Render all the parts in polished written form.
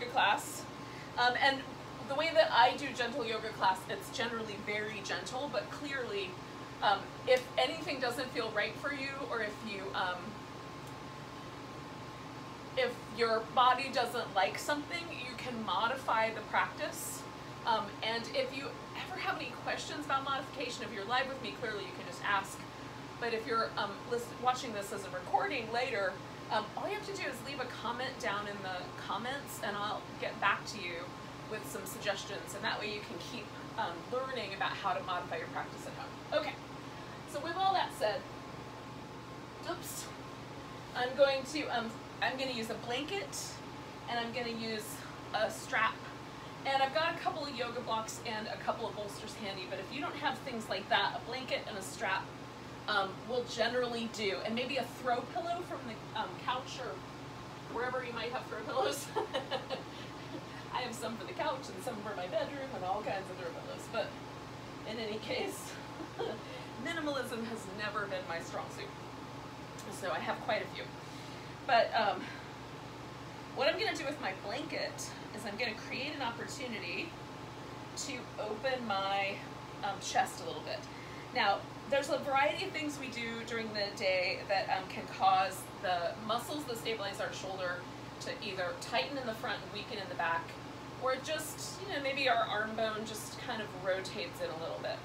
class. And the way that I do gentle yoga class, it's generally very gentle, but clearly, if anything doesn't feel right for you, or if your body doesn't like something, you can modify the practice. And if you ever have any questions about modification, if you're live with me, clearly you can just ask. But if you're watching this as a recording later, all you have to do is leave a comment down in the comments, and I'll get back to you with some suggestions, and that way you can keep learning about how to modify your practice at home. Okay, so with all that said, oops, I'm going to use a blanket, and I'm going to use a strap, and I've got a couple of yoga blocks and a couple of bolsters handy, but if you don't have things like that, a blanket and a strap will generally do, and maybe a throw pillow from the couch or wherever you might have throw pillows. I have some for the couch and some for my bedroom and all kinds of throw pillows, but in any case, minimalism has never been my strong suit, so I have quite a few. But what I'm going to do with my blanket is I'm going to create an opportunity to open my chest a little bit. Now, there's a variety of things we do during the day that can cause the muscles that stabilize our shoulder to either tighten in the front and weaken in the back, or just, you know, maybe our arm bone just kind of rotates in a little bit.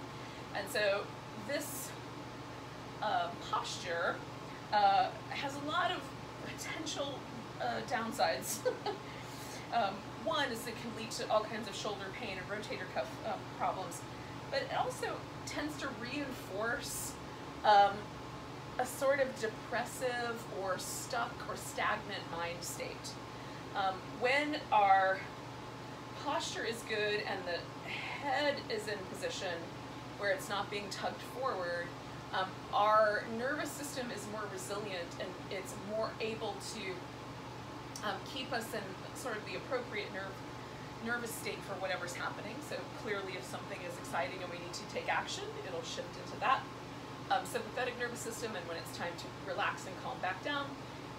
And so this posture has a lot of potential downsides. One is it can lead to all kinds of shoulder pain and rotator cuff problems, but it also tends to reinforce a sort of depressive or stuck or stagnant mind state. When our posture is good and the head is in position where it's not being tugged forward, our nervous system is more resilient, and it's more able to keep us in sort of the appropriate nervous state for whatever's happening. So clearly, if something is exciting and we need to take action, it'll shift into that sympathetic nervous system, and when it's time to relax and calm back down,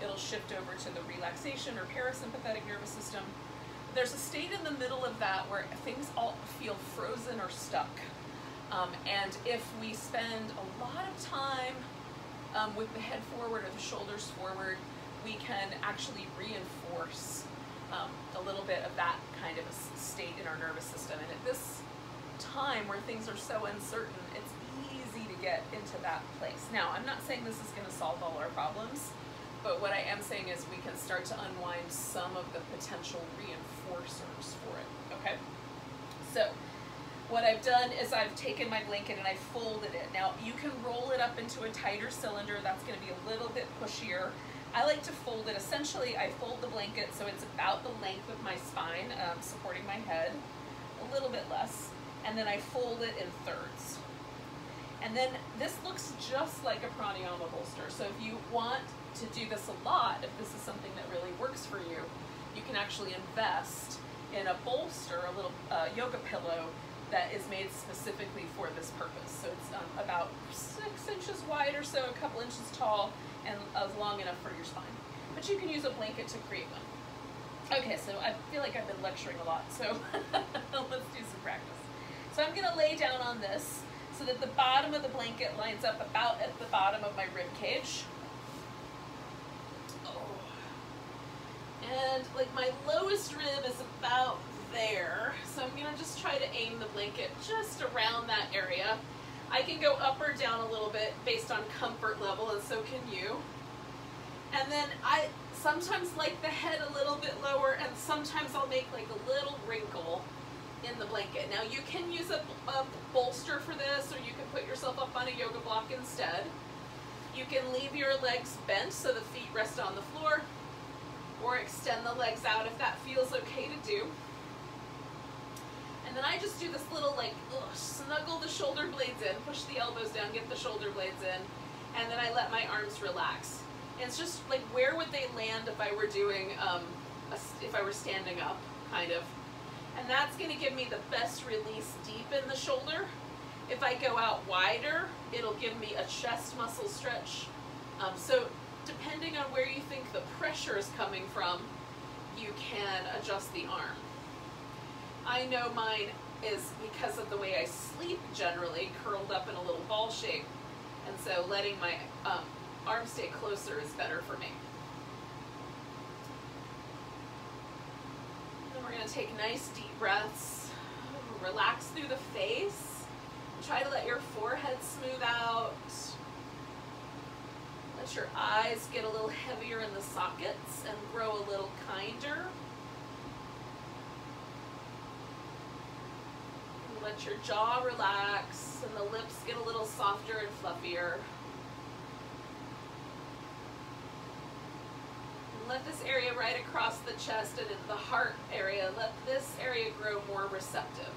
it'll shift over to the relaxation or parasympathetic nervous system. There's a state in the middle of that where things all feel frozen or stuck. And if we spend a lot of time with the head forward or the shoulders forward, we can actually reinforce a little bit of that kind of a state in our nervous system. And at this time where things are so uncertain, it's easy to get into that place. Now, I'm not saying this is going to solve all our problems, but what I am saying is we can start to unwind some of the potential reinforcers for it, okay? So what I've done is I've taken my blanket and I folded it. Now, you can roll it up into a tighter cylinder. That's going to be a little bit pushier. I like to fold it. Essentially, I fold the blanket so it's about the length of my spine, supporting my head, a little bit less, and then I fold it in thirds. And then this looks just like a pranayama bolster. So if you want to do this a lot, if this is something that really works for you, you can actually invest in a bolster, a little yoga pillow that is made specifically for this purpose. So it's about 6 inches wide or so, a couple inches tall, and long enough for your spine. But you can use a blanket to create one. Okay, so I feel like I've been lecturing a lot, so let's do some practice. So I'm gonna lay down on this so that the bottom of the blanket lines up about at the bottom of my rib cage. Oh. And like my lowest rib is about there. So I'm gonna just try to aim the blanket just around that area. I can go up or down a little bit based on comfort level, and so can you. And then I sometimes like the head a little bit lower, and sometimes I'll make like a little wrinkle in the blanket. Now you can use a bolster for this, or you can put yourself up on a yoga block instead. You can leave your legs bent so the feet rest on the floor, or extend the legs out if that feels okay to do. And then I just do this little like snuggle the shoulder blades in, push the elbows down, get the shoulder blades in, and then I let my arms relax. And it's just like, where would they land if I were doing, if I were standing up, kind of. And that's gonna give me the best release deep in the shoulder. If I go out wider, it'll give me a chest muscle stretch. So depending on where you think the pressure is coming from, you can adjust the arm. I know mine is, because of the way I sleep generally, curled up in a little ball shape, and so letting my arm stay closer is better for me. Then we're going to take nice deep breaths. Relax through the face. Try to let your forehead smooth out. Let your eyes get a little heavier in the sockets and grow a little kinder. Let your jaw relax and the lips get a little softer and fluffier. And let this area right across the chest and in the heart area, let this area grow more receptive.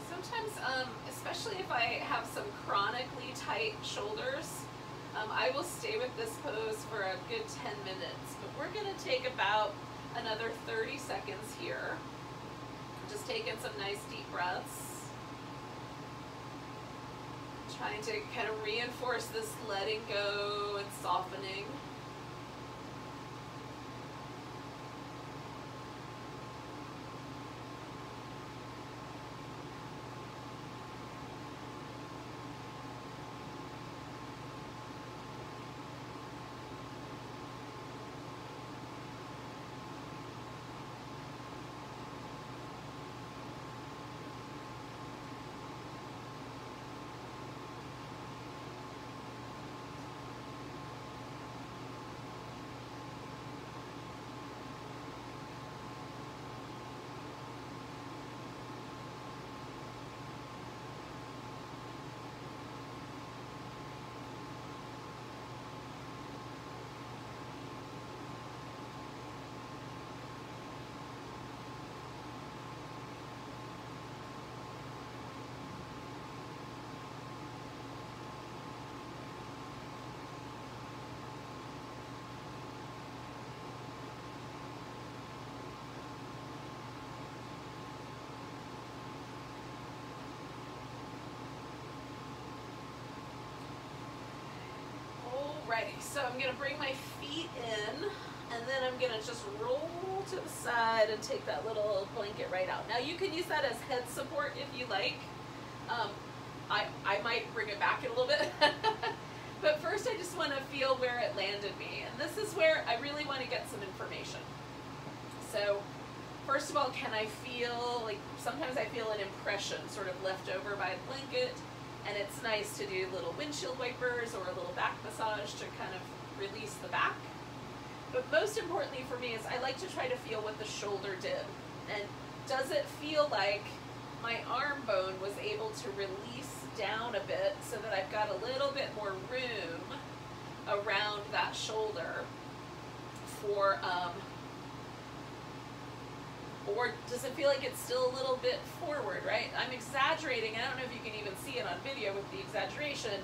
Sometimes, especially if I have some chronically tight shoulders, I will stay with this pose for a good 10 minutes. But we're going to take about another 30 seconds here. Just taking some nice deep breaths. Trying to kind of reinforce this letting go and softening. Alrighty, so I'm going to bring my feet in, and then I'm going to just roll to the side and take that little blanket right out. Now you can use that as head support if you like. I might bring it back in a little bit. But first I just want to feel where it landed me, and this is where I really want to get some information. So first of all, can I feel, like sometimes I feel an impression sort of left over by the blanket. And it's nice to do little windshield wipers or a little back massage to kind of release the back. But most importantly for me is I like to try to feel what the shoulder did. And does it feel like my arm bone was able to release down a bit so that I've got a little bit more room around that shoulder for Or does it feel like it's still a little bit forward, right? I'm exaggerating. I don't know if you can even see it on video with the exaggeration,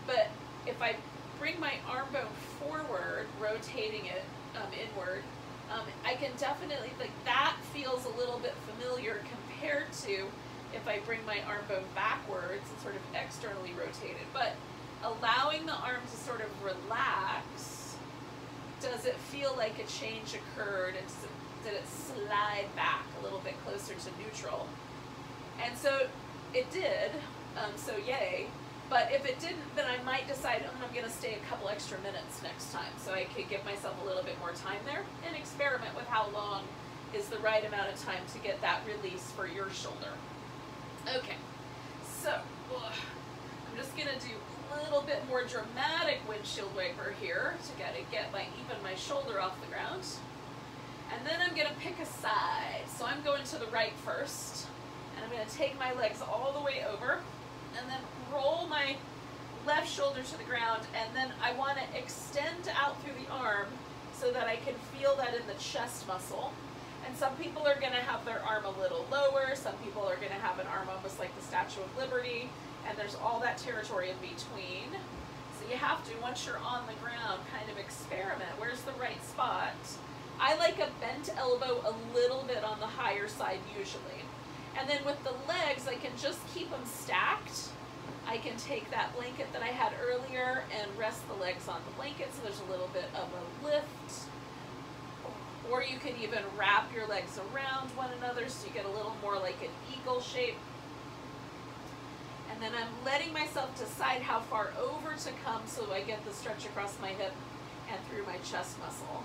but if I bring my arm bone forward, rotating it inward, I can definitely, like, that feels a little bit familiar compared to if I bring my arm bone backwards and sort of externally rotate it. But allowing the arm to sort of relax, does it feel like a change occurred, and did it slide back a little bit closer to neutral? And so it did, so yay. But if it didn't, then I might decide, I'm going to stay a couple extra minutes next time, so I could give myself a little bit more time there and experiment with how long is the right amount of time to get that release for your shoulder. Okay, so I'm just going to do a little bit more dramatic windshield wiper here to get even my shoulder off the ground. And then I'm going to pick a side. So I'm going to the right first, and I'm going to take my legs all the way over, and then roll my left shoulder to the ground, and then I want to extend out through the arm so that I can feel that in the chest muscle. And some people are going to have their arm a little lower, some people are going to have an arm almost like the Statue of Liberty, and there's all that territory in between. So you have to, once you're on the ground, kind of experiment. Where's the right spot? I like a bent elbow a little bit on the higher side usually. And then with the legs, I can just keep them stacked. I can take that blanket that I had earlier and rest the legs on the blanket so there's a little bit of a lift. Or you could even wrap your legs around one another so you get a little more like an eagle shape. And then I'm letting myself decide how far over to come so I get the stretch across my hip and through my chest muscle.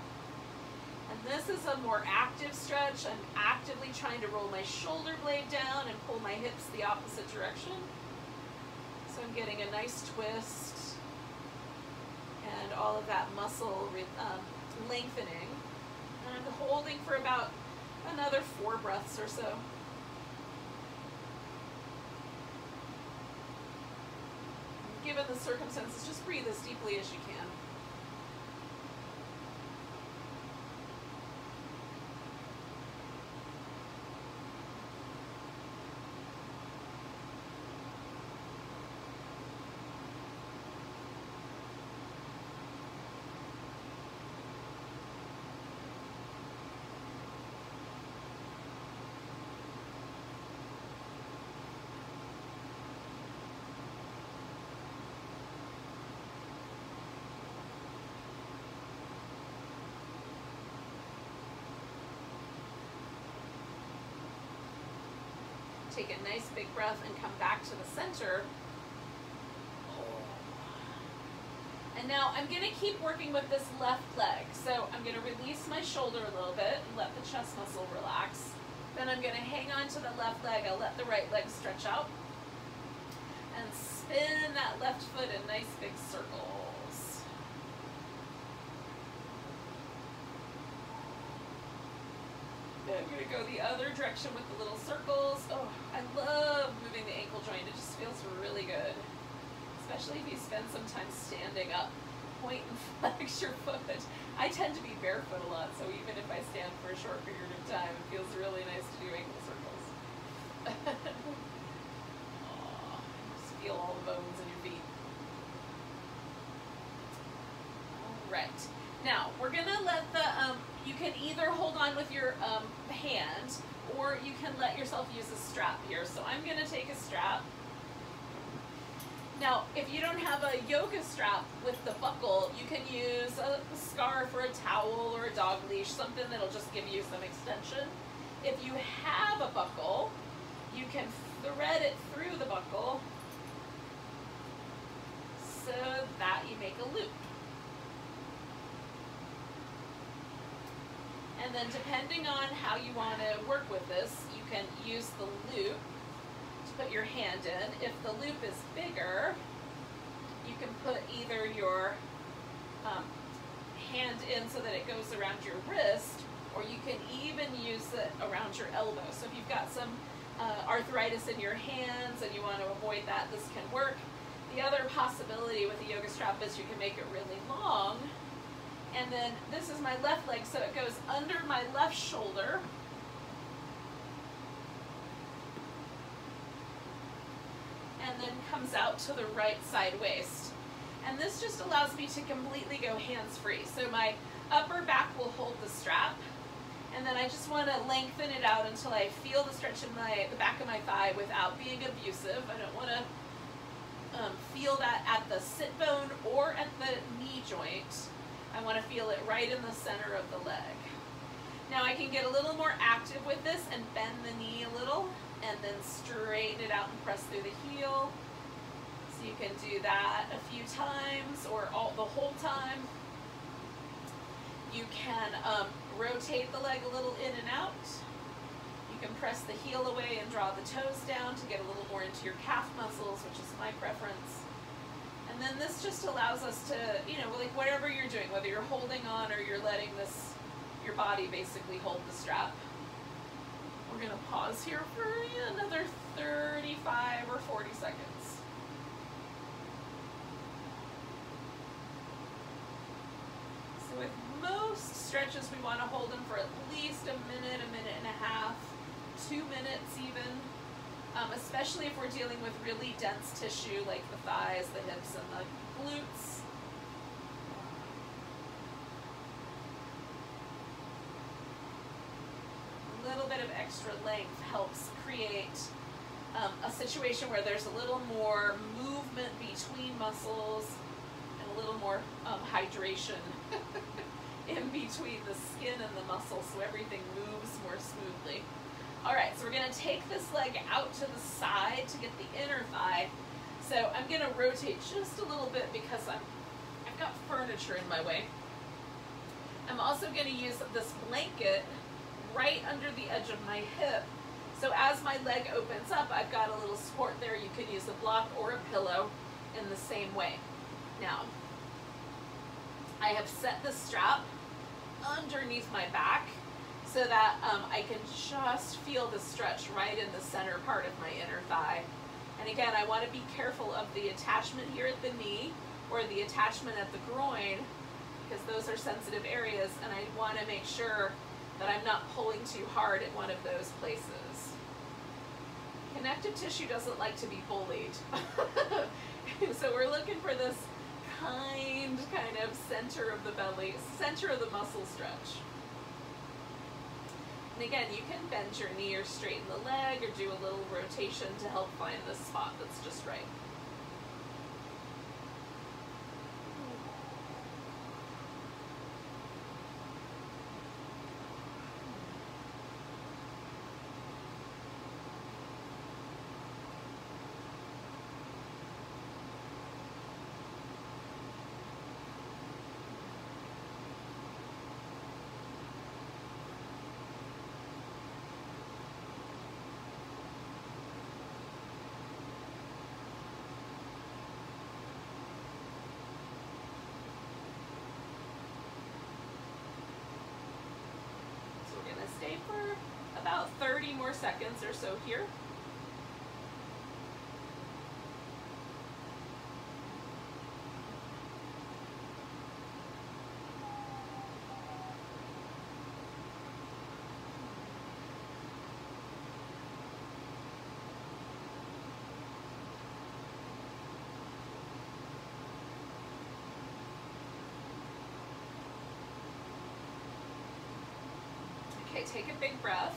And this is a more active stretch. I'm actively trying to roll my shoulder blade down and pull my hips the opposite direction. So I'm getting a nice twist and all of that muscle lengthening. And I'm holding for about another 4 breaths or so. Given the circumstances, just breathe as deeply as you can. Take a nice big breath and come back to the center. And now I'm going to keep working with this left leg. So I'm going to release my shoulder a little bit and let the chest muscle relax. Then I'm going to hang on to the left leg. I'll let the right leg stretch out. And spin that left foot in nice big circles. I'm going to go the other direction with the little circles. Oh, I love moving the ankle joint. It just feels really good. Especially if you spend some time standing up. Point and flex your foot. I tend to be barefoot a lot, so even if I stand for a short period of time, it feels really nice to do ankle circles. Oh, just feel all the bones in your feet. All right. Now, we're going to let the, you can either hold on with your hand, or you can let yourself use a strap here. So I'm going to take a strap. Now, if you don't have a yoga strap with the buckle, you can use a scarf or a towel or a dog leash, something that'll just give you some extension. If you have a buckle, you can thread it through the buckle so that you make a loop. And then depending on how you want to work with this, you can use the loop to put your hand in. If the loop is bigger, you can put either your hand in so that it goes around your wrist, or you can even use it around your elbow. So if you've got some arthritis in your hands and you want to avoid that, this can work. The other possibility with the yoga strap is you can make it really long. And then this is my left leg, so it goes under my left shoulder. and then comes out to the right side waist. And this just allows me to completely go hands-free. So my upper back will hold the strap, and then I just want to lengthen it out until I feel the stretch in the back of my thigh without being abusive. I don't want to feel that at the sit bone or at the knee joint. I want to feel it right in the center of the leg. Now I can get a little more active with this and bend the knee a little and then straighten it out and press through the heel. So you can do that a few times or the whole time. You can rotate the leg a little in and out. You can press the heel away and draw the toes down to get a little more into your calf muscles, which is my preference. And then this just allows us to, you know, like whatever you're doing, whether you're holding on or you're letting your body basically hold the strap. We're going to pause here for another 35 or 40 seconds. So with most stretches, we want to hold them for at least a minute and a half, 2 minutes even, especially if we're dealing with really dense tissue like the thighs, the hips, and the glutes. A little bit of extra length helps create a situation where there's a little more movement between muscles and a little more hydration in between the skin and the muscle, so everything moves more smoothly. All right, so we're going to take this leg out to the side to get the inner thigh. So I'm going to rotate just a little bit because I've got furniture in my way. I'm also going to use this blanket right under the edge of my hip. So as my leg opens up, I've got a little support there. You could use a block or a pillow in the same way. Now, I have set the strap underneath my back so that I can just feel the stretch right in the center part of my inner thigh. And again, I want to be careful of the attachment here at the knee or the attachment at the groin, because those are sensitive areas, and I want to make sure that I'm not pulling too hard at one of those places. Connective tissue doesn't like to be bullied. So we're looking for this kind of center of the belly, center of the muscle stretch. And again, you can bend your knee or straighten the leg or do a little rotation to help find the spot that's just right. Stay for about 30 more seconds or so here. Okay, take a big breath,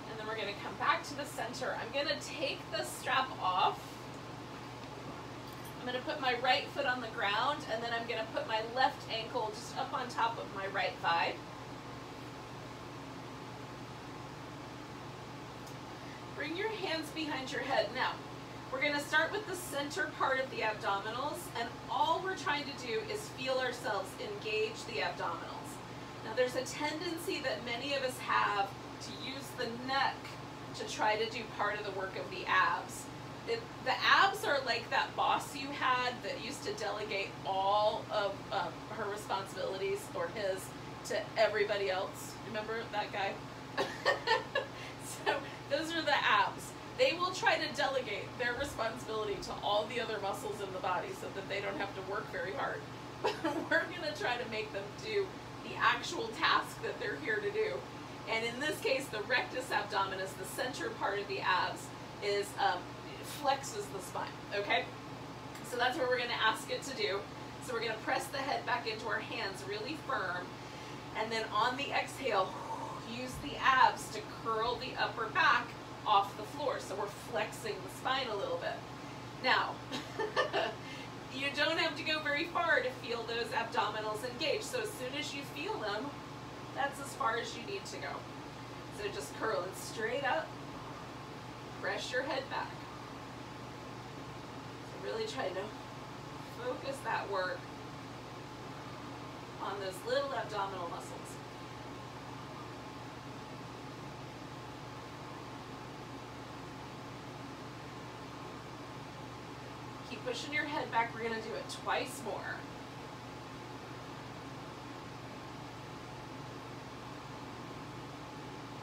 and then we're going to come back to the center. I'm going to take the strap off. I'm going to put my right foot on the ground, and then I'm going to put my left ankle just up on top of my right thigh. Bring your hands behind your head. Now, we're going to start with the center part of the abdominals, and all we're trying to do is feel ourselves engage the abdominals. Now, there's a tendency that many of us have to use the neck to try to do part of the work of the abs. The abs are like that boss you had that used to delegate all of her responsibilities, or his, to everybody else. Remember that guy? So those are the abs. They will try to delegate their responsibility to all the other muscles in the body so that they don't have to work very hard. But we're going to try to make them do the actual task that they're here to do. And in this case, the rectus abdominis, the center part of the abs, is flexes the spine, okay? So that's what we're gonna ask it to do. So we're gonna press the head back into our hands really firm, and then on the exhale, use the abs to curl the upper back off the floor. So we're flexing the spine a little bit. Now, you don't have to go very far to feel those abdominals engage. So as soon as you feel them, that's as far as you need to go. So just curl it straight up, press your head back. So really try to focus that work on those little abdominal muscles. Keep pushing your head back. We're going to do it twice more.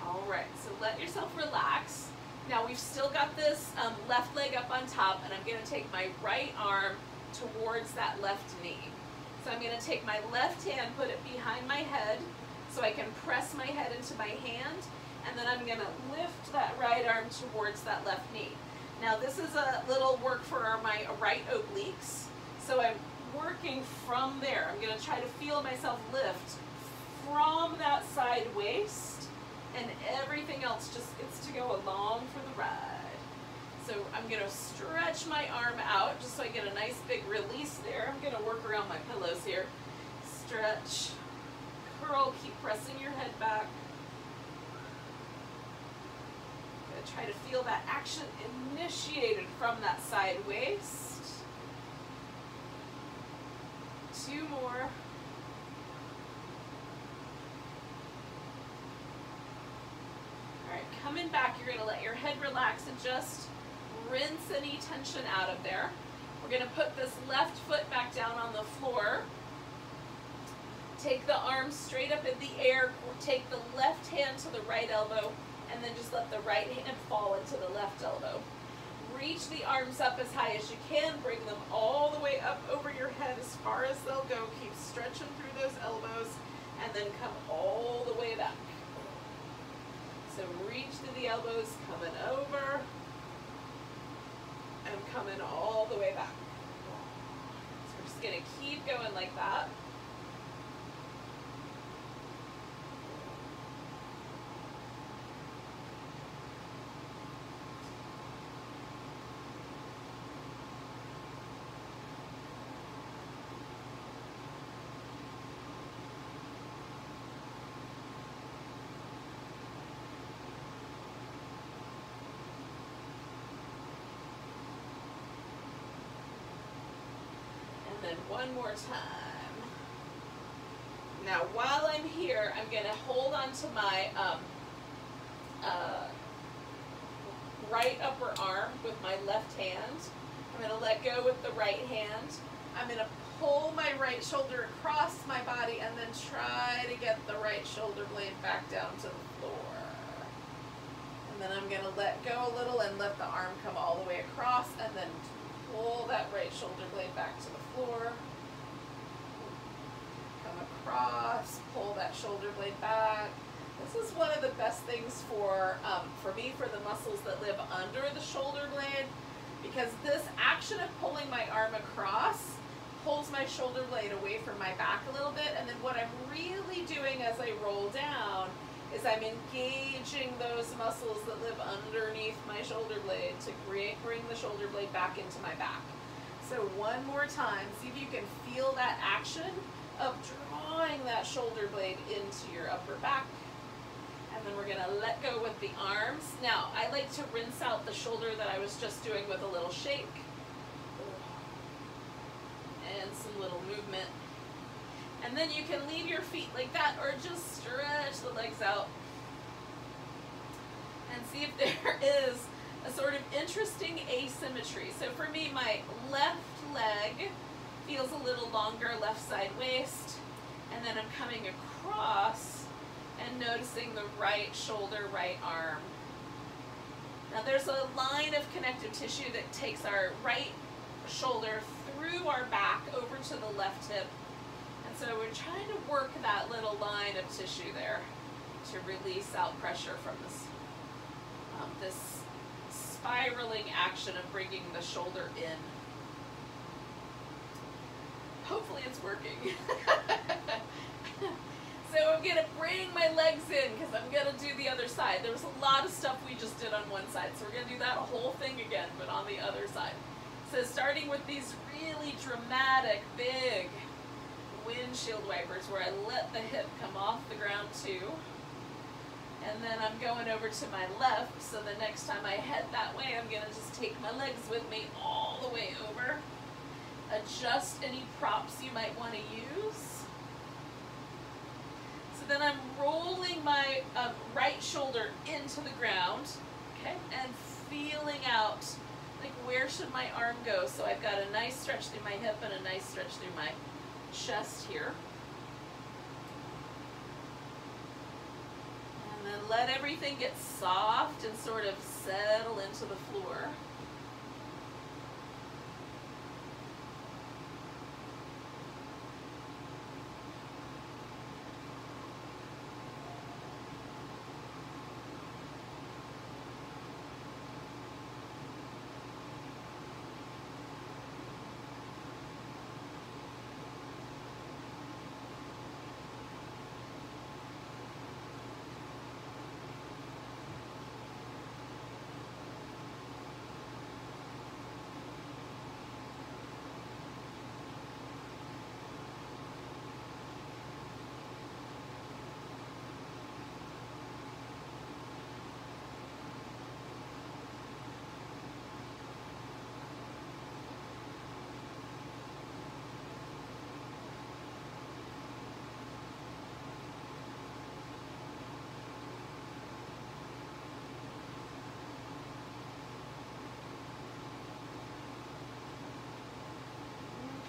All right, so let yourself relax. Now we've still got this left leg up on top, and I'm going to take my right arm towards that left knee. So I'm going to take my left hand, put it behind my head so I can press my head into my hand, and then I'm going to lift that right arm towards that left knee. Now this is a little work for my right obliques, so I'm working from there. I'm going to try to feel myself lift from that side waist, and everything else just gets to go along for the ride. So I'm going to stretch my arm out just so I get a nice big release there. I'm going to work around my pillows here. Stretch, curl, keep pressing your head back. Try to feel that action initiated from that side waist. 2 more. All right, coming back, you're going to let your head relax and just rinse any tension out of there. We're going to put this left foot back down on the floor. Take the arms straight up in the air. Take the left hand to the right elbow, and then just let the right hand fall into the left elbow. Reach the arms up as high as you can. Bring them all the way up over your head as far as they'll go. Keep stretching through those elbows, and then come all the way back. So reach through the elbows, coming over, and coming all the way back. So we're just going to keep going like that. Then one more time. Now while I'm here, I'm going to hold on to my right upper arm with my left hand. I'm going to let go with the right hand. I'm going to pull my right shoulder across my body and then try to get the right shoulder blade back down to the floor. And then I'm going to let go a little and let the arm come all the way across, and then pull that right shoulder blade back to the floor. Come across, pull that shoulder blade back. This is one of the best things for me, for the muscles that live under the shoulder blade, because this action of pulling my arm across pulls my shoulder blade away from my back a little bit, and then what I'm really doing as I roll down is I'm engaging those muscles that live underneath my shoulder blade to bring the shoulder blade back into my back. So one more time, see if you can feel that action of drawing that shoulder blade into your upper back. And then we're going to let go with the arms. Now, I like to rinse out the shoulder that I was just doing with a little shake. And some little movement. And then you can leave your feet like that, or just stretch the legs out. And see if there is a sort of interesting asymmetry. So for me, my left leg feels a little longer, left side waist. And then I'm coming across and noticing the right shoulder, right arm. Now there's a line of connective tissue that takes our right shoulder through our back over to the left hip. And so we're trying to work that little line of tissue there to release out pressure from this, this spiraling action of bringing the shoulder in. Hopefully it's working. So I'm going to bring my legs in because I'm going to do the other side. There was a lot of stuff we just did on one side, so we're going to do that whole thing again, but on the other side. So starting with these really dramatic, big windshield wipers where I let the hip come off the ground too. And then I'm going over to my left, so the next time I head that way, I'm going to just take my legs with me all the way over. Adjust any props you might want to use. So then I'm rolling my right shoulder into the ground, okay, and feeling out, like, where should my arm go? So I've got a nice stretch through my hip and a nice stretch through my chest here. And then let everything get soft and sort of settle into the floor.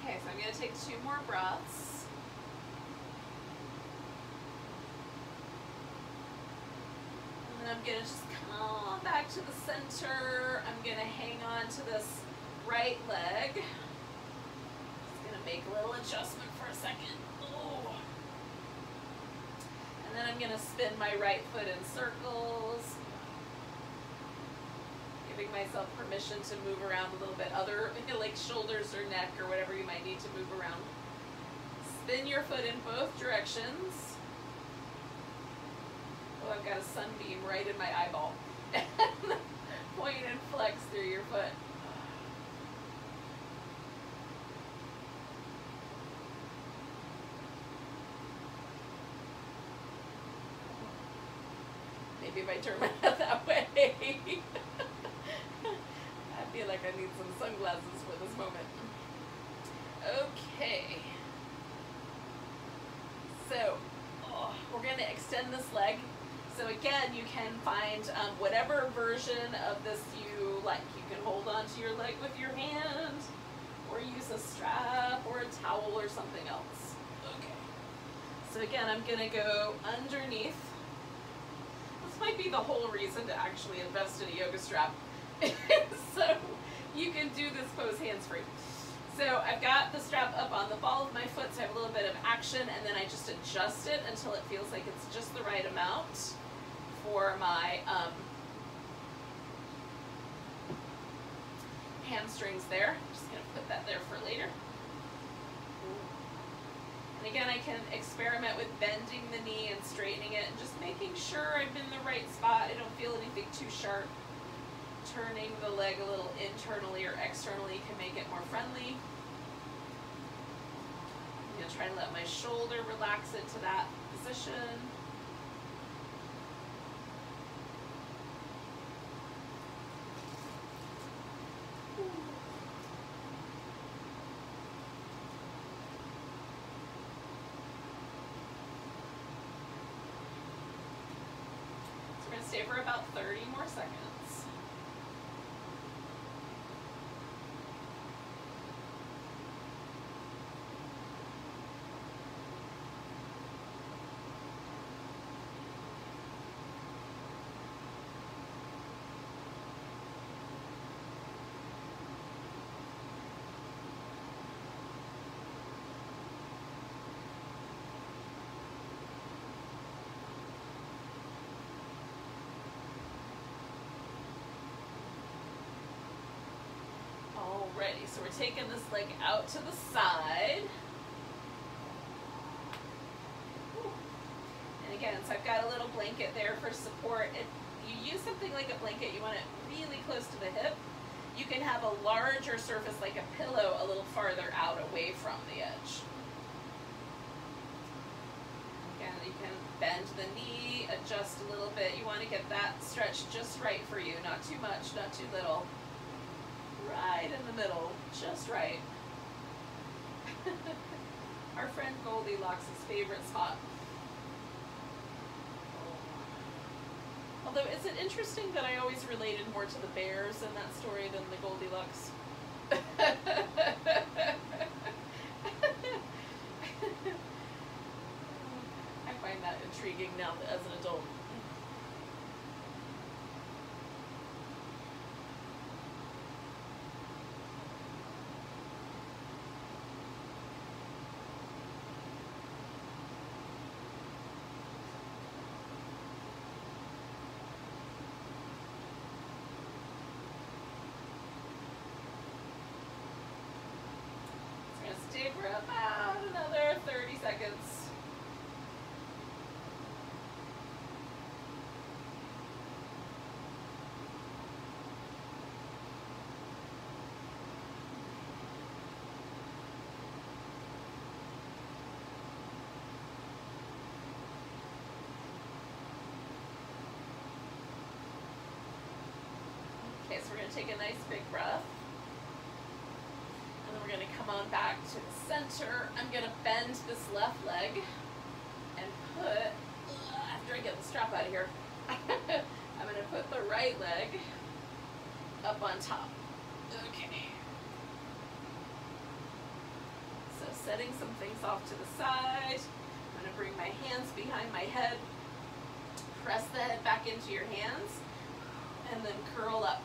Okay, so I'm going to take 2 more breaths. And then I'm going to just come back to the center. I'm going to hang on to this right leg. Just going to make a little adjustment for a second. Oh. And then I'm going to spin my right foot in circles. Giving myself permission to move around a little bit, other like shoulders or neck or whatever you might need to move around. Spin your foot in both directions. Oh, I've got a sunbeam right in my eyeball. Point and flex through your foot. Maybe if I turn my head that way. I feel like I need some sunglasses for this moment. Okay. So, we're going to extend this leg. So again, you can find whatever version of this you like. You can hold onto your leg with your hand, or use a strap, or a towel, or something else. Okay. So again, I'm going to go underneath. This might be the whole reason to actually invest in a yoga strap. So you can do this pose hands-free. So I've got the strap up on the ball of my foot, so I have a little bit of action, and then I just adjust it until it feels like it's just the right amount for my hamstrings there. I'm just going to put that there for later. And again, I can experiment with bending the knee and straightening it and just making sure I'm in the right spot. I don't feel anything too sharp. Turning the leg a little internally or externally can make it more friendly. I'm going to try to let my shoulder relax into that position. So we're going to stay for about 30 more seconds. we're taking this leg out to the side. And again, so I've got a little blanket there for support. If you use something like a blanket, you want it really close to the hip. You can have a larger surface like a pillow a little farther out away from the edge. Again, you can bend the knee, adjust a little bit. You want to get that stretch just right for you, not too much, not too little. Right in the middle, just right. Our friend Goldilocks' favorite spot. Although, is it interesting that I always related more to the bears in that story than the Goldilocks? I find that intriguing now as an adult. Stay for about another 30 seconds. Okay, so we're going to take a nice big breath. We're going to come on back to the center. I'm going to bend this left leg and put, after I get the strap out of here, I'm going to put the right leg up on top. Okay. So setting some things off to the side. I'm going to bring my hands behind my head, press the head back into your hands, and then curl up.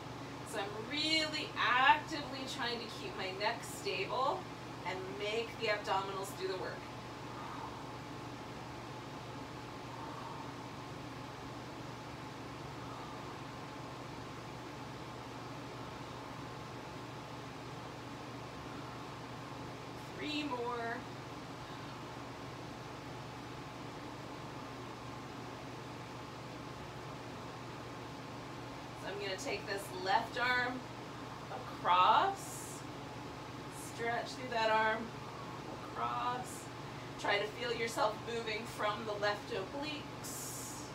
So I'm really actively trying to keep my neck stable and make the abdominals do the work. Three more. I'm going to take this left arm across, stretch through that arm, across. Try to feel yourself moving from the left obliques.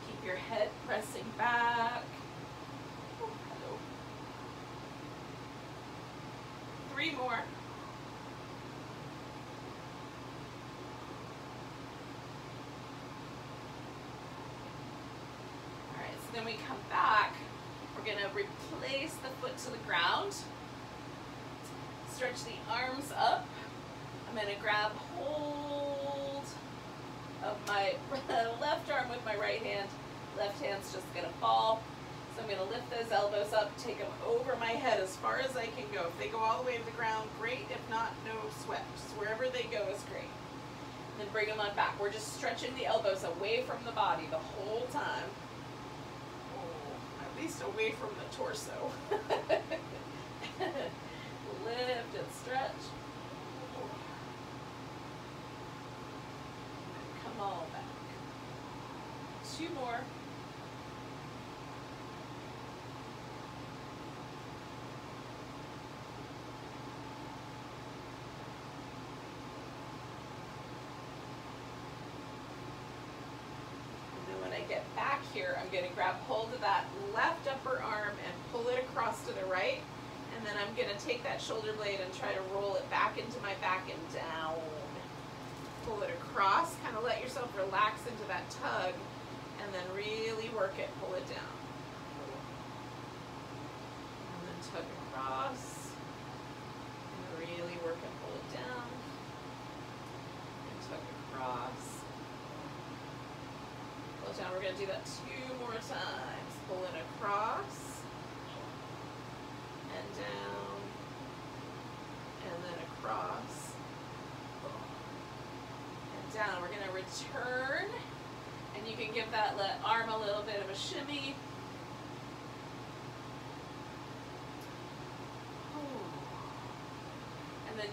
Keep your head pressing back. Oh, hello. Three more. Then we come back, we're going to replace the foot to the ground, stretch the arms up. I'm going to grab hold of my left arm with my right hand, left hand's just going to fall. So I'm going to lift those elbows up, take them over my head as far as I can go. If they go all the way to the ground, great. If not, no sweat. Just wherever they go is great. Then bring them on back. We're just stretching the elbows away from the body the whole time. At least away from the torso. Lift and stretch. Come on back. Two more. Get back here, I'm going to grab hold of that left upper arm and pull it across to the right, and then I'm going to take that shoulder blade and try to roll it back into my back and down. Pull it across, kind of let yourself relax into that tug, and then really work it, pull it down. And then tug across, and really work and pull it down, and tug across. Down. We're going to do that 2 more times. Pull it across and down and then across and down. We're going to return, and you can give that arm a little bit of a shimmy.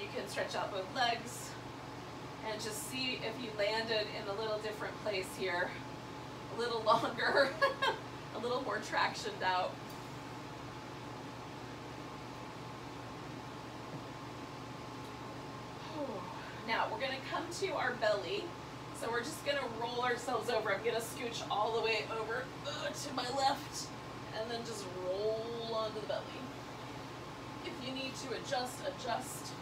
you can stretch out both legs and just see if you landed in a little different place here, a little longer, a little more tractioned out. Now we're going to come to our belly. So we're just going to roll ourselves over. I'm going to scooch all the way over to my left and then just roll onto the belly. If you need to adjust, adjust.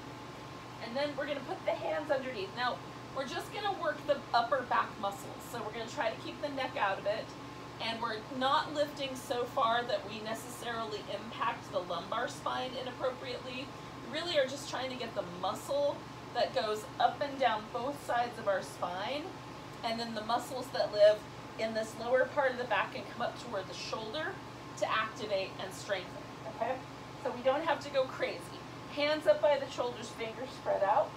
And then we're going to put the hands underneath. Now we're just going to work the upper back muscles. So we're going to try to keep the neck out of it. And we're not lifting so far that we necessarily impact the lumbar spine inappropriately. We really are just trying to get the muscle that goes up and down both sides of our spine, and then the muscles that live in this lower part of the back and come up toward the shoulder to activate and strengthen, okay? So we don't have to go crazy. Hands up by the shoulders, fingers spread out.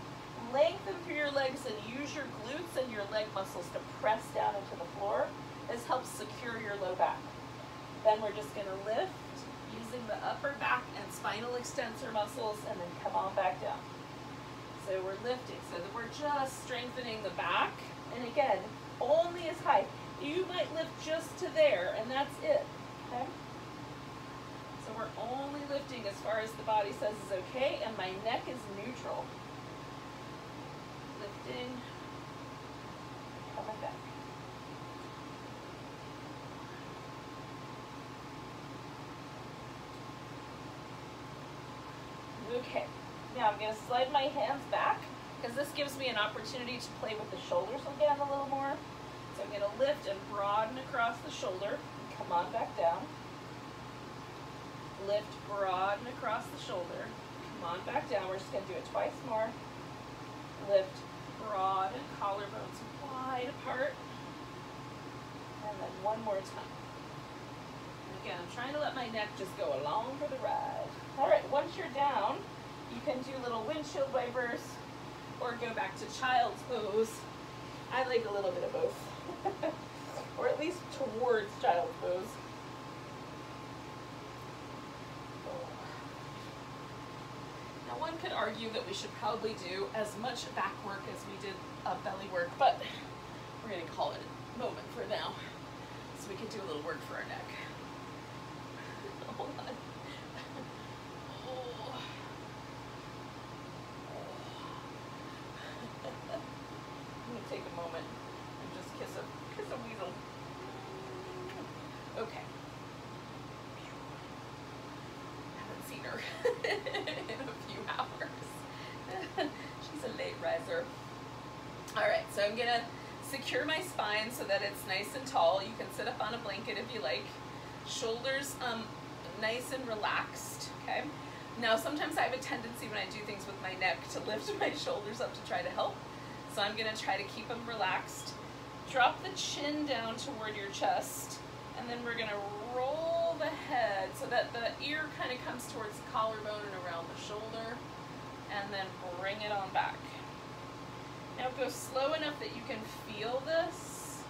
Lengthen through your legs and use your glutes and your leg muscles to press down into the floor. This helps secure your low back. Then we're just gonna lift using the upper back and spinal extensor muscles and then come on back down. So we're lifting, so that we're just strengthening the back. And again, only as high. You might lift just to there, and that's it, okay? So we're only lifting as far as the body says is okay, and my neck is neutral. Lifting, coming back. Okay. Now I'm going to slide my hands back because this gives me an opportunity to play with the shoulders again a little more. So I'm going to lift and broaden across the shoulder. Come on back down. Lift, broaden across the shoulder. Come on back down. We're just going to do it twice more. Lift, broaden, collarbones wide apart. And then one more time. And again, I'm trying to let my neck just go along for the ride. All right, once you're down, you can do little windshield wipers or go back to child's pose. I like a little bit of both. Or at least towards child's pose. Now one could argue that we should probably do as much back work as we did belly work, but we're going to call it a moment for now. So we can do a little work for our neck. Hold on. Take a moment and just kiss a weasel. Okay. Haven't seen her in a few hours. She's a late riser. All right, so I'm gonna secure my spine so that it's nice and tall. You can sit up on a blanket if you like. Shoulders nice and relaxed, okay? Now sometimes I have a tendency when I do things with my neck to lift my shoulders up to try to help. So I'm going to try to keep them relaxed. Drop the chin down toward your chest, and then we're going to roll the head so that the ear kind of comes towards the collarbone and around the shoulder, and then bring it on back. Now go slow enough that you can feel this,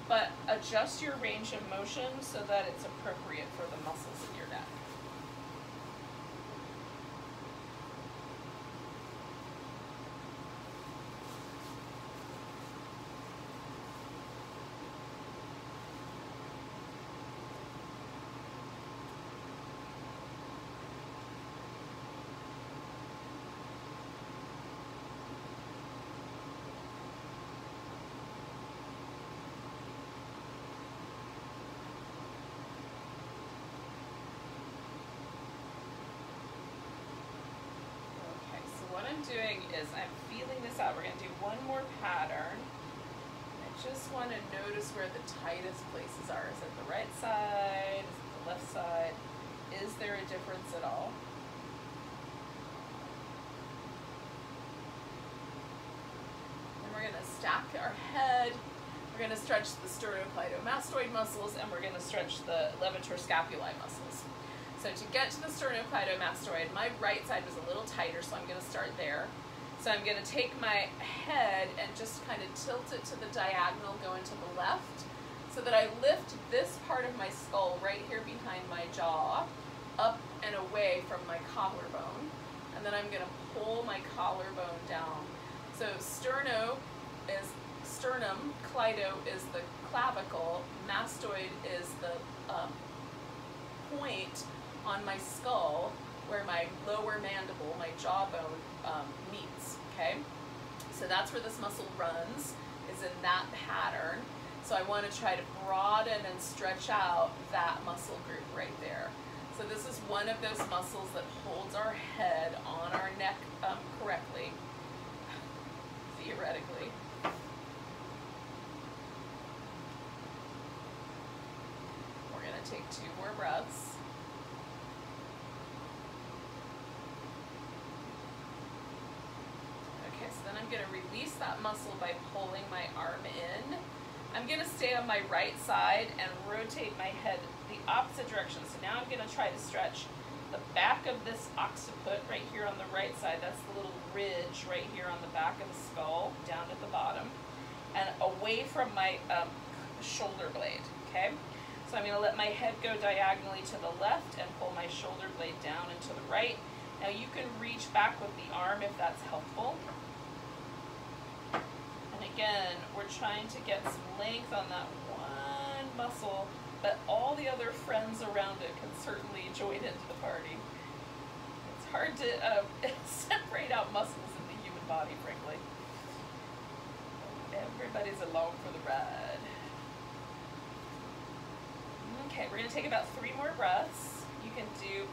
but adjust your range of motion so that it's appropriate for the muscles in your neck. What I'm doing is I'm feeling this out. We're going to do one more pattern. I just want to notice where the tightest places are. Is it the right side? Is it the left side? Is there a difference at all? And we're going to stack our head. We're going to stretch the sternocleidomastoid muscles, and we're going to stretch the levator scapulae muscles. So to get to the sternocleidomastoid, my right side was a little tighter, so I'm going to start there. So I'm going to take my head and just kind of tilt it to the diagonal, going to the left, so that I lift this part of my skull right here behind my jaw up and away from my collarbone. And and then I'm gonna pull my collarbone down. So sternum, cleido is the clavicle, mastoid is the point on my skull where my lower mandible, my jawbone, meets, okay? So that's where this muscle runs, is in that pattern. So I want to try to broaden and stretch out that muscle group right there. So this is one of those muscles that holds our head on our neck correctly, theoretically. We're going to take 2 more breaths. Okay, so then I'm going to release that muscle by pulling my arm in. I'm going to stay on my right side and rotate my head the opposite direction. So now I'm going to try to stretch the back of this occiput right here on the right side. That's the little ridge right here on the back of the skull, down at the bottom, and away from my shoulder blade, okay? So I'm going to let my head go diagonally to the left and pull my shoulder blade down and to the right. Now you can reach back with the arm if that's helpful. Again, we're trying to get some length on that one muscle, but all the other friends around it can certainly join into the party. It's hard to separate out muscles in the human body, frankly. Everybody's along for the ride. Okay, we're going to take about 3 more breaths. You can do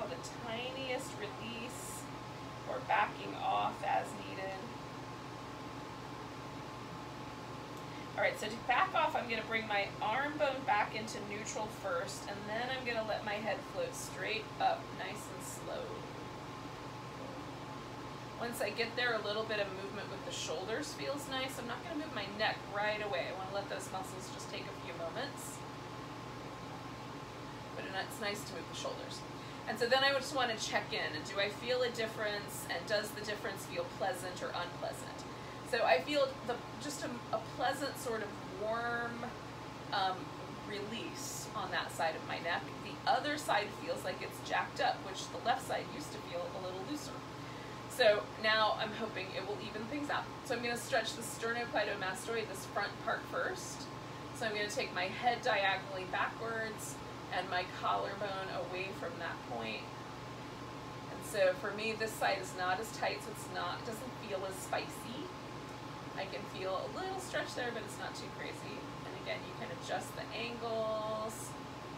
the tiniest release or backing off as needed. Alright, so to back off, I'm going to bring my arm bone back into neutral first, and then I'm going to let my head float straight up, nice and slow. Once I get there, a little bit of movement with the shoulders feels nice. I'm not going to move my neck right away. I want to let those muscles just take a few moments. But it's nice to move the shoulders. And so then I just want to check in, and do I feel a difference, and does the difference feel pleasant or unpleasant? So I feel just a pleasant sort of warm release on that side of my neck. The other side feels like it's jacked up, which the left side used to feel a little looser. So now I'm hoping it will even things out. So I'm going to stretch the sternocleidomastoid, this front part first. So I'm going to take my head diagonally backwards and my collarbone away from that point. And so for me, this side is not as tight, so it doesn't feel as spicy. I can feel a little stretch there, but it's not too crazy. And again, you can adjust the angles,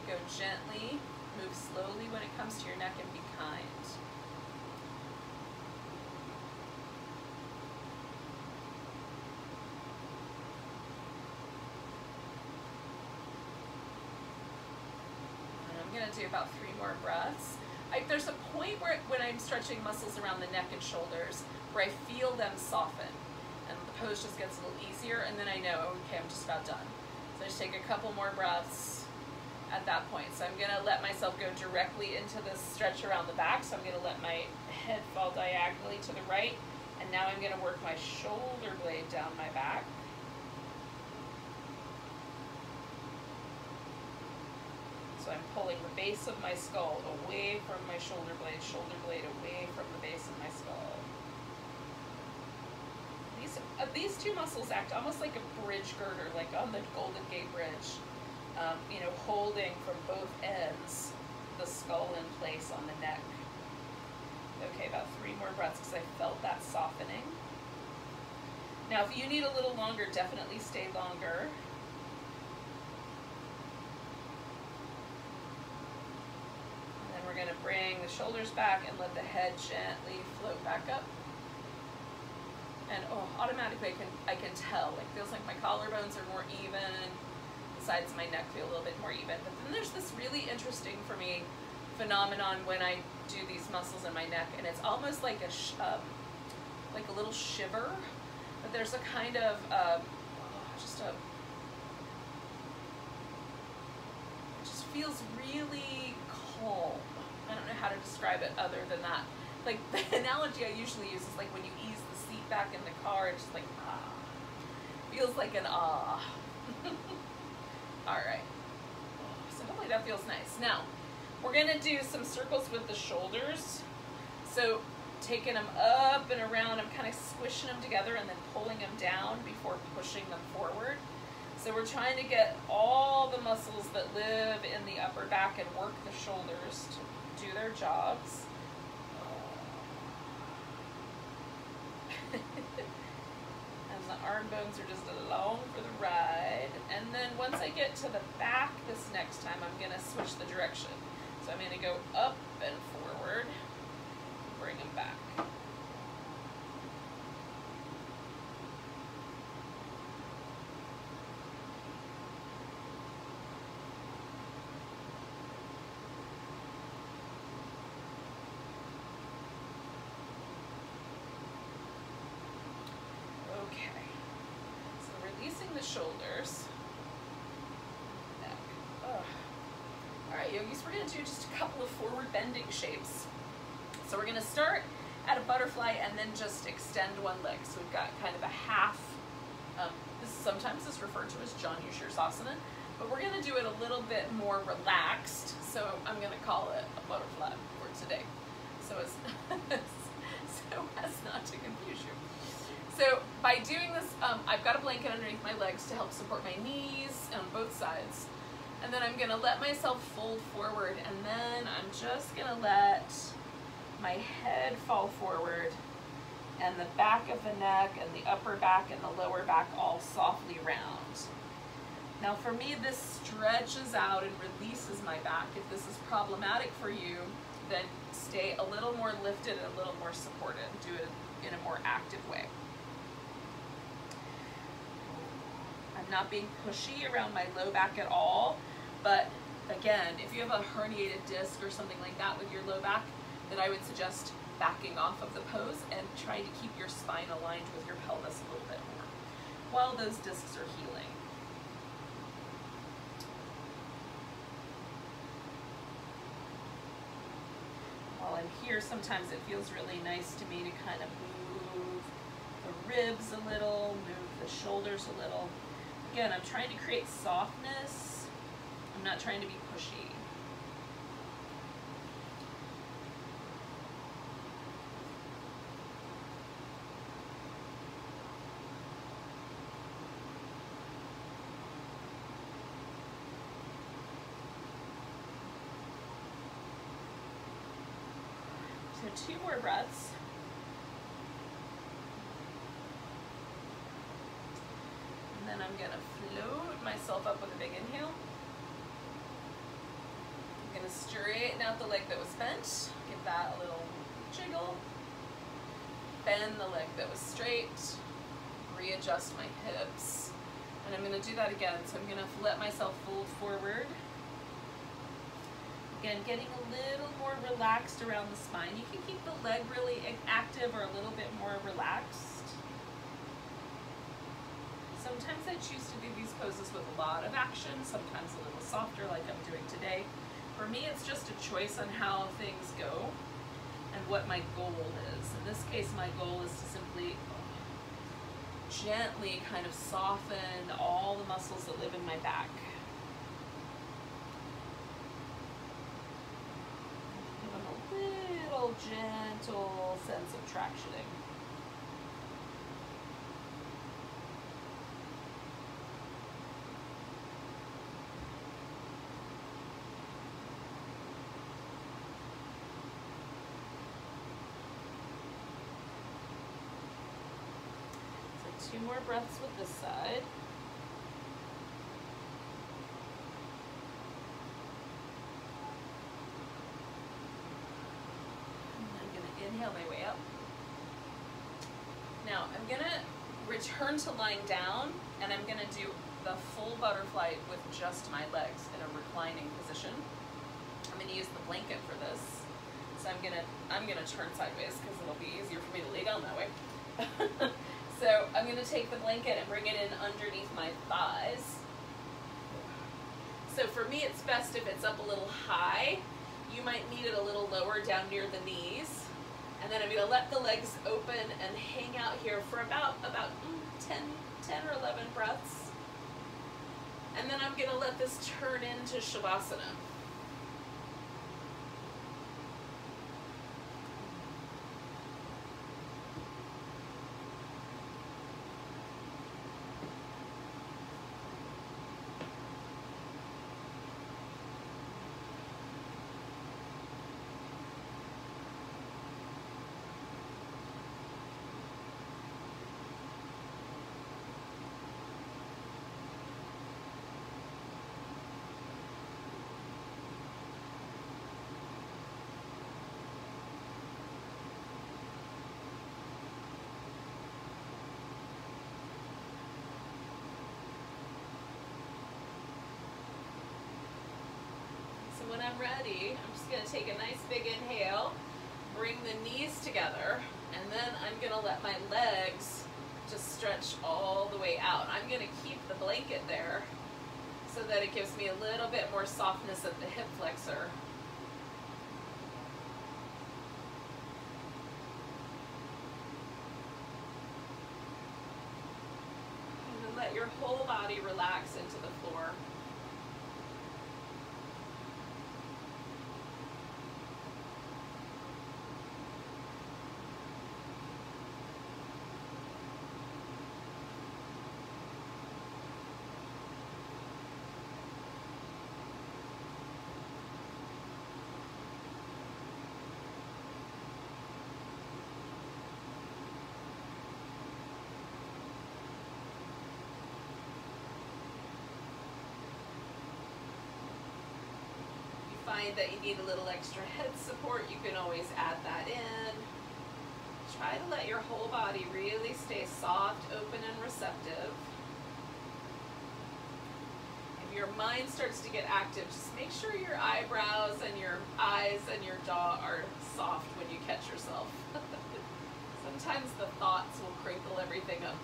go gently, move slowly when it comes to your neck, and be kind. And I'm going to do about 3 more breaths. There's a point where when I'm stretching muscles around the neck and shoulders where I feel them soften. And the pose just gets a little easier, and then I know, okay, I'm just about done. So I just take a couple more breaths at that point. So I'm going to let myself go directly into this stretch around the back. So I'm going to let my head fall diagonally to the right, and now I'm going to work my shoulder blade down my back. So I'm pulling the base of my skull away from my shoulder blade away from the base of my skull. These 2 muscles act almost like a bridge girder, like on the Golden Gate Bridge, you know, holding from both ends the skull in place on the neck. Okay, about 3 more breaths because I felt that softening. Now, if you need a little longer, definitely stay longer. And then we're going to bring the shoulders back and let the head gently float back up. And automatically I can tell, like, feels like my collarbones are more even, the sides of my neck feel a little bit more even. But then there's this really interesting for me phenomenon when I do these muscles in my neck, and it's almost like like a little shiver. But there's a kind of it just feels really calm. I don't know how to describe it other than that. Like, the analogy I usually use is like when you ease the seat back in the car, it's just like, ah. Feels like an ah. Alright. So hopefully that feels nice. Now, we're going to do some circles with the shoulders. So taking them up and around. I'm kind of squishing them together and then pulling them down before pushing them forward. So we're trying to get all the muscles that live in the upper back and work the shoulders to do their jobs. And the arm bones are just along for the ride. And then once I get to the back this next time, I'm going to switch the direction. So I'm going to go up and forward, bring them back. The shoulders. Back. Alright, yogis, we're going to do just a couple of forward bending shapes. So we're going to start at a butterfly and then just extend one leg. So we've got kind of a half, this sometimes is referred to as Janu Shirsasana, but we're going to do it a little bit more relaxed. So I'm going to call it a butterfly for today. So as, so as not to confuse you. So by doing this, I've got a blanket underneath my legs to help support my knees on both sides. And then I'm gonna let myself fold forward, and then I'm just gonna let my head fall forward and the back of the neck and the upper back and the lower back all softly round. Now for me, this stretches out and releases my back. If this is problematic for you, then stay a little more lifted and a little more supported. Do it in a more active way. I'm not being pushy around my low back at all, but again, if you have a herniated disc or something like that with your low back, then I would suggest backing off of the pose and trying to keep your spine aligned with your pelvis a little bit more while those discs are healing. While I'm here, sometimes it feels really nice to me to kind of move the ribs a little, move the shoulders a little. Again, I'm trying to create softness. I'm not trying to be pushy. So 2 more breaths. And then I'm gonna float myself up with a big inhale. I'm gonna straighten out the leg that was bent. Give that a little jiggle. Bend the leg that was straight. Readjust my hips. And I'm gonna do that again. So I'm gonna let myself fold forward. Again, getting a little more relaxed around the spine. You can keep the leg really active or a little bit more relaxed. Sometimes I choose to do these poses with a lot of action, sometimes a little softer like I'm doing today. For me, it's just a choice on how things go and what my goal is. In this case, my goal is to simply gently kind of soften all the muscles that live in my back. Give them a little gentle sense of tractioning. So 2 more breaths with this side. Inhale my way up. Now I'm gonna return to lying down, and I'm gonna do the full butterfly with just my legs in a reclining position. I'm gonna use the blanket for this, so I'm gonna turn sideways because it'll be easier for me to lay down that way. So I'm gonna take the blanket and bring it in underneath my thighs. So for me, it's best if it's up a little high. You might need it a little lower down near the knees. And then I'm going to let the legs open and hang out here for about 10 or 11 breaths. And then I'm going to let this turn into Shavasana. when I'm ready, I'm just gonna take a nice big inhale, bring the knees together, and then I'm gonna let my legs just stretch all the way out. I'm gonna keep the blanket there so that it gives me a little bit more softness at the hip flexor. And then let your whole body relax into the floor. Find that you need a little extra head support, you can always add that in. Try to let your whole body really stay soft, open, and receptive. If your mind starts to get active, just make sure your eyebrows and your eyes and your jaw are soft when you catch yourself. Sometimes the thoughts will crinkle everything up.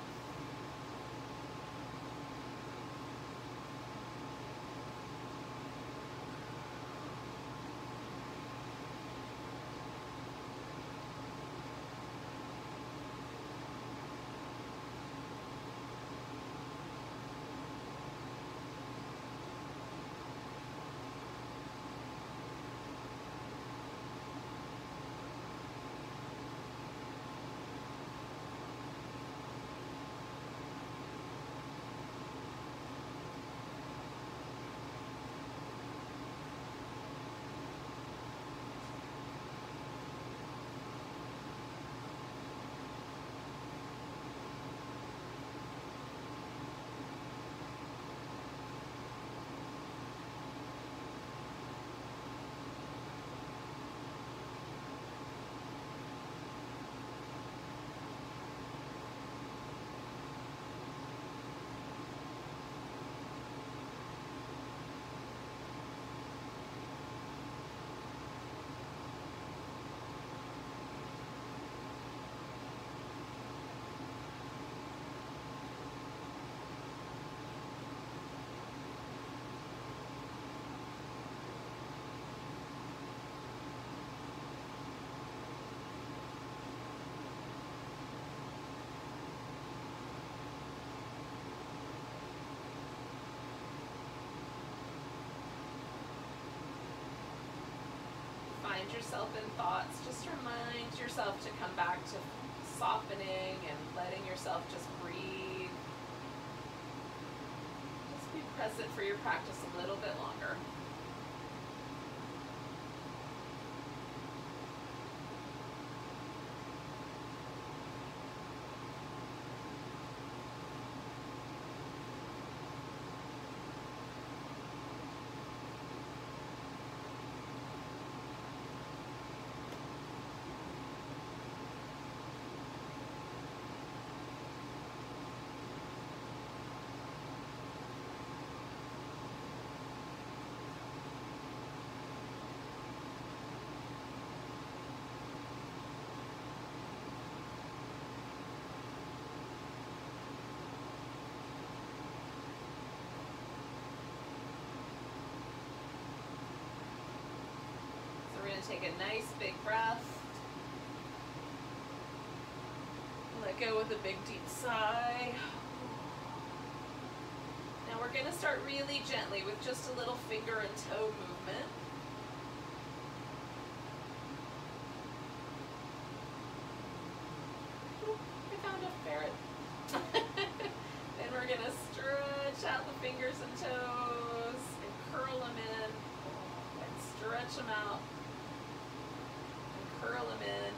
Find yourself in thoughts, just remind yourself to come back to softening and letting yourself just breathe. Just be present for your practice a little bit longer. Take a nice big breath. Let go with a big deep sigh. Now we're going to start really gently with just a little finger and toe movement. Ooh, I found a ferret. Then we're going to stretch out the fingers and toes and curl them in and stretch them out. Curl them in.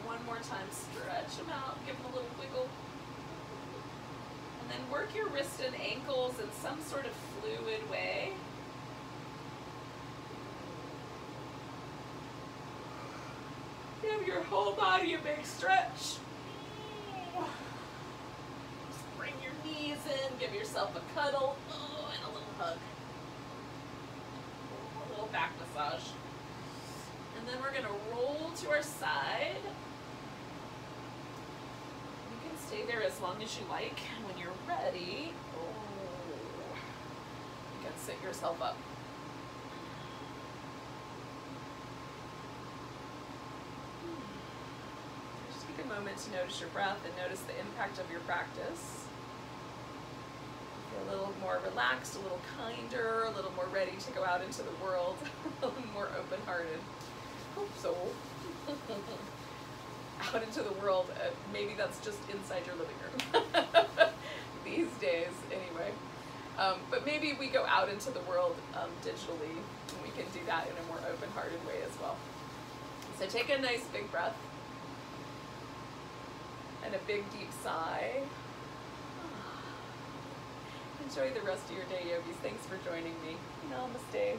One more time, stretch them out, give them a little wiggle. And then work your wrists and ankles in some sort of fluid way. Give your whole body a big stretch. Just bring your knees in, give yourself a cuddle, and a little hug. A little back massage. And then we're gonna roll to our side. You can stay there as long as you like. When you're ready, you can sit yourself up. Just take a moment to notice your breath and notice the impact of your practice. Feel a little more relaxed, a little kinder, a little more ready to go out into the world, a little more open-hearted. So, out into the world, maybe that's just inside your living room these days anyway. But maybe we go out into the world digitally, and we can do that in a more open-hearted way as well. So take a nice big breath and a big deep sigh. Enjoy the rest of your day, yogis. Thanks for joining me. Namaste.